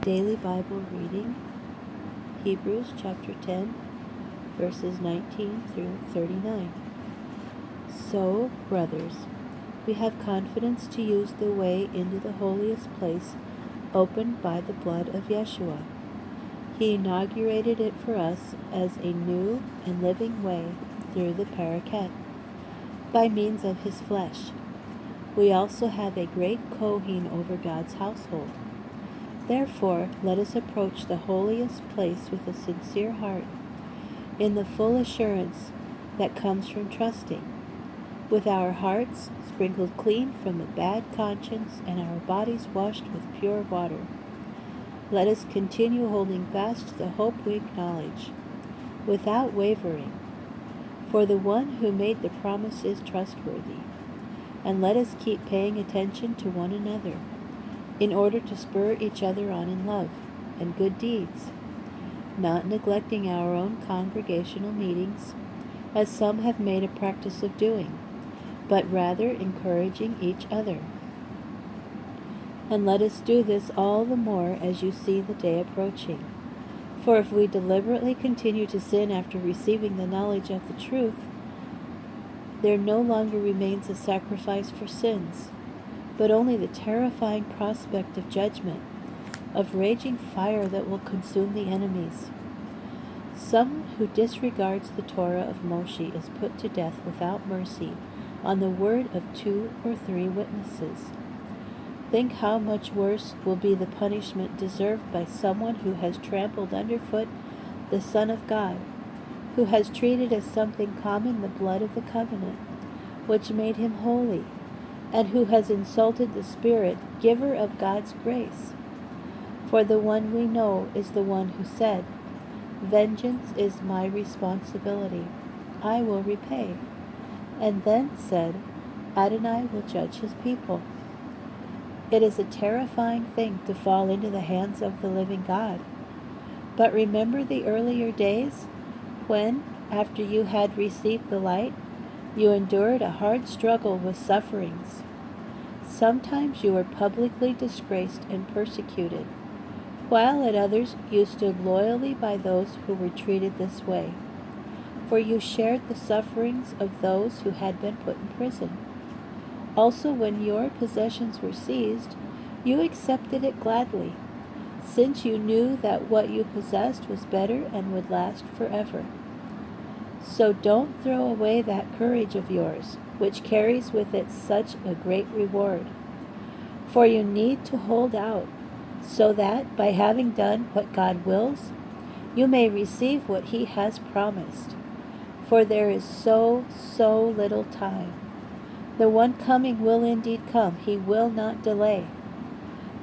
Daily Bible reading, Hebrews chapter 10, verses 19 through 39. So, brothers, we have confidence to use the way into the holiest place opened by the blood of Yeshua. He inaugurated it for us as a new and living way through the Paraket, by means of his flesh. We also have a great Kohen over God's household. Therefore, let us approach the holiest place with a sincere heart, in the full assurance that comes from trusting, with our hearts sprinkled clean from a bad conscience and our bodies washed with pure water. Let us continue holding fast to the hope we acknowledge, without wavering, for the one who made the promise is trustworthy. And let us keep paying attention to one another, in order to spur each other on in love and good deeds, not neglecting our own congregational meetings, as some have made a practice of doing, but rather encouraging each other. And let us do this all the more as you see the day approaching. For if we deliberately continue to sin after receiving the knowledge of the truth, there no longer remains a sacrifice for sins, but only the terrifying prospect of judgment, of raging fire that will consume the enemies. Someone who disregards the Torah of Moshe is put to death without mercy on the word of 2 or 3 witnesses. Think how much worse will be the punishment deserved by someone who has trampled underfoot the Son of God, who has treated as something common the blood of the covenant, which made him holy, and who has insulted the Spirit, giver of God's grace. For the one we know is the one who said, "Vengeance is my responsibility, I will repay," and then said, "Adonai will judge his people." It is a terrifying thing to fall into the hands of the living God. But remember the earlier days, when, after you had received the light, you endured a hard struggle with sufferings. Sometimes you were publicly disgraced and persecuted, while at others you stood loyally by those who were treated this way. For you shared the sufferings of those who had been put in prison. Also, when your possessions were seized, you accepted it gladly, since you knew that what you possessed was better and would last forever. So don't throw away that courage of yours, which carries with it such a great reward. For you need to hold out, so that, by having done what God wills, you may receive what he has promised. For there is so little time. The one coming will indeed come, he will not delay.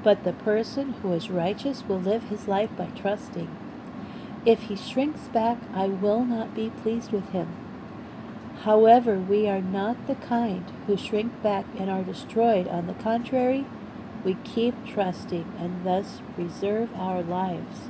But the person who is righteous will live his life by trusting. If he shrinks back, I will not be pleased with him. However, we are not the kind who shrink back and are destroyed. On the contrary, we keep trusting and thus preserve our lives.